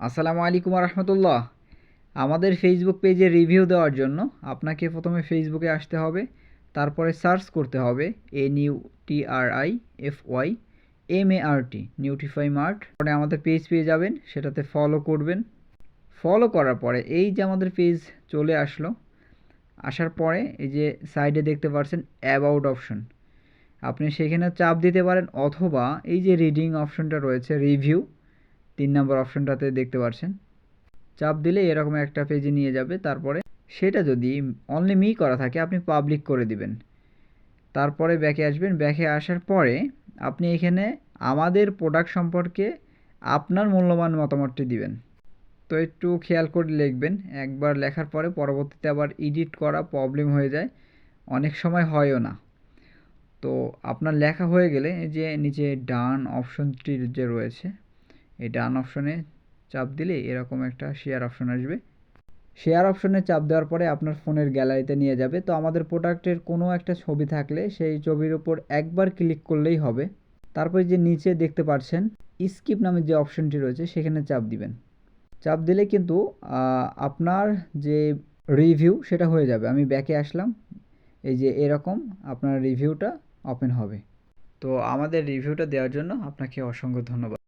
আসসালামু আলাইকুম রহমতুল্লাহ। আমাদের ফেসবুক পেজে রিভিউ দেওয়ার জন্য আপনাকে প্রথমে ফেসবুকে আসতে হবে, তারপরে সার্চ করতে হবে NUTRIFY নিউটিফাই মার্ট। পরে আমাদের পেজ পেয়ে যাবেন, সেটাতে ফলো করবেন। ফলো করার পরে এই যে আমাদের পেজ চলে আসলো। আসার পরে এই যে সাইডে দেখতে পাচ্ছেন অ্যাবাউট অপশন, আপনি সেখানে চাপ দিতে পারেন, অথবা এই যে রিডিং অপশনটা রয়েছে রিভিউ 3 নম্বর অপশনটাতে দেখতে পাচ্ছেন, চাপ দিলে এরকম একটা পেজে নিয়ে যাবে। তারপরে সেটা যদি অনলি মি করা থাকে আপনি পাবলিক করে দিবেন। তারপরে ব্যাকে আসবেন। ব্যাকে আসার পরে আপনি এখানে আমাদের প্রোডাক্ট সম্পর্কে আপনার মূল্যবান মতামতটি দিবেন। তো একটু খেয়াল করে লিখবেন। একবার লেখার পরে পরবর্তীতে আবার এডিট করা প্রবলেম হয়ে যায়, অনেক সময় হয়ও না। তো আপনার লেখা হয়ে গেলে এই যে নিচে ডান অপশনটির যে রয়েছে, এই ডান অপশনে চাপ দিলে এরকম একটা শেয়ার অপশন আসবে। শেয়ার অপশনে চাপ দেওয়ার পরে আপনার ফোনের গ্যালারিতে নিয়ে যাবে। তো আমাদের প্রোডাক্টের কোনো একটা ছবি থাকলে সেই ছবির উপর একবার ক্লিক করলেই হবে। তারপরে যে নিচে দেখতে পাচ্ছেন স্কিপ নামের যে অপশনটি রয়েছে সেখানে চাপ দিবেন। চাপ দিলে কিন্তু আপনার যে রিভিউ সেটা হয়ে যাবে। আমি ব্যাকে আসলাম, এই যে এরকম আপনার রিভিউটা ওপেন হবে। তো আমাদের রিভিউটা দেওয়ার জন্য আপনাকে অসংখ্য ধন্যবাদ।